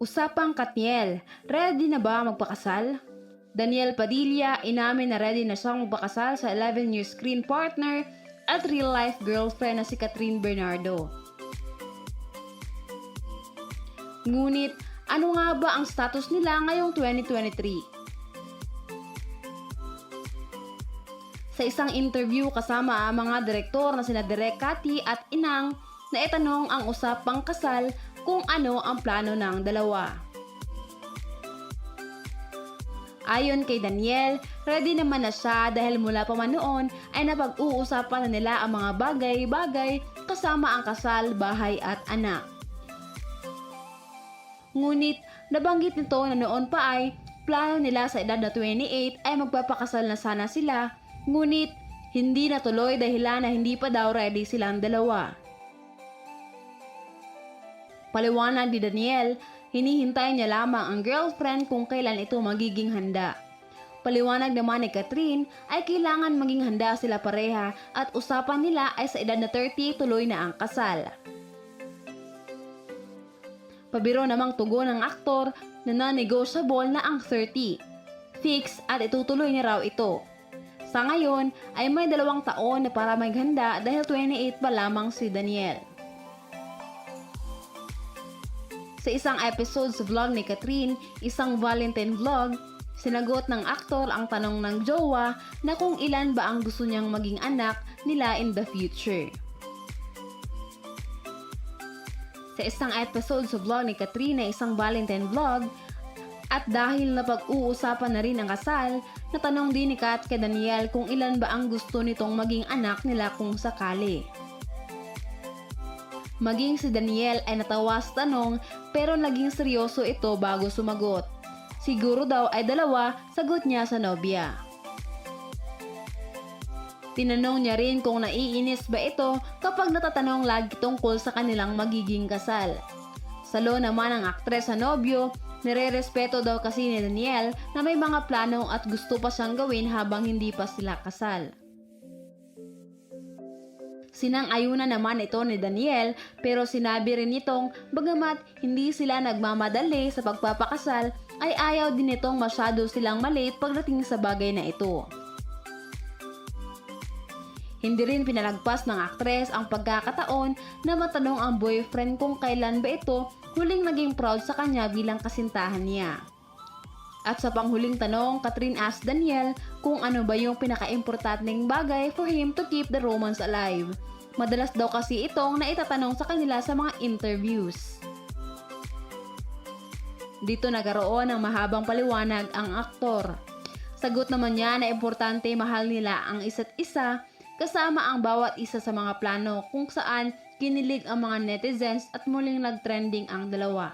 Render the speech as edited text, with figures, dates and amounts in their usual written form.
Usapang Katniel, ready na ba magpakasal? Daniel Padilla inamin na ready na siyang magpakasal sa 11-year screen partner at real-life girlfriend na si Catherine Bernardo. Ngunit, ano nga ba ang status nila ngayong 2023? Sa isang interview kasama ang mga direktor na sina Direk Cathy at Inang, naitanong ang usapang kasal kung ano ang plano ng dalawa. Ayon kay Daniel, ready naman na siya dahil mula pa man noon ay napag-uusapan na nila ang mga bagay-bagay kasama ang kasal, bahay at anak. Ngunit nabanggit nito na noon pa ay plano nila sa edad na 28 ay magpapakasal na sana sila, ngunit hindi natuloy dahilan na hindi pa daw ready silang dalawa. Paliwanag ni Daniel, hinihintay niya lamang ang girlfriend kung kailan ito magiging handa. Paliwanag naman ni Catherine ay kailangan maging handa sila pareha at usapan nila ay sa edad na 30 tuloy na ang kasal. Pabiro namang tugon ng aktor na non-negotiable na ang 30. Fix at itutuloy niya raw ito. Sa ngayon ay may 2 taon na para maghanda dahil 28 pa lamang si Daniel. Sa isang episode sa vlog ni Catherine, isang Valentine vlog, sinagot ng aktor ang tanong ng jowa na kung ilan ba ang gusto niyang maging anak nila in the future. Sa isang episode sa vlog ni Catherine na isang Valentine vlog, at dahil napag-uusapan na rin ang kasal, natanong din ni Kat kay Daniel kung ilan ba ang gusto nitong maging anak nila kung sakali. Maging si Daniel ay natawa sa tanong pero naging seryoso ito bago sumagot. Siguro daw ay 2, sagot niya sa nobya. Tinanong niya rin kung naiinis ba ito kapag natatanong lagi tungkol sa kanilang magiging kasal. Salo naman ang aktres sa nobyo, nire-respeto daw kasi ni Daniel na may mga plano at gusto pa siyang gawin habang hindi pa sila kasal. Sinang-ayunan naman ito ni Daniel pero sinabi rin nitong bagamat hindi sila nagmamadali sa pagpapakasal ay ayaw din nitong masyado silang malate pagdating sa bagay na ito. Hindi rin pinalagpas ng aktres ang pagkakataon na matanong ang boyfriend kung kailan ba ito huling naging proud sa kanya bilang kasintahan niya. At sa panghuling tanong, Catherine asked Daniel kung ano ba yung pinaka-importanteng bagay for him to keep the romance alive. Madalas daw kasi itong naitatanong sa kanila sa mga interviews. Dito nagkaroon ng mahabang paliwanag ang aktor. Sagot naman niya na importante mahal nila ang isa't isa kasama ang bawat isa sa mga plano kung saan kinilig ang mga netizens at muling nag-trending ang dalawa.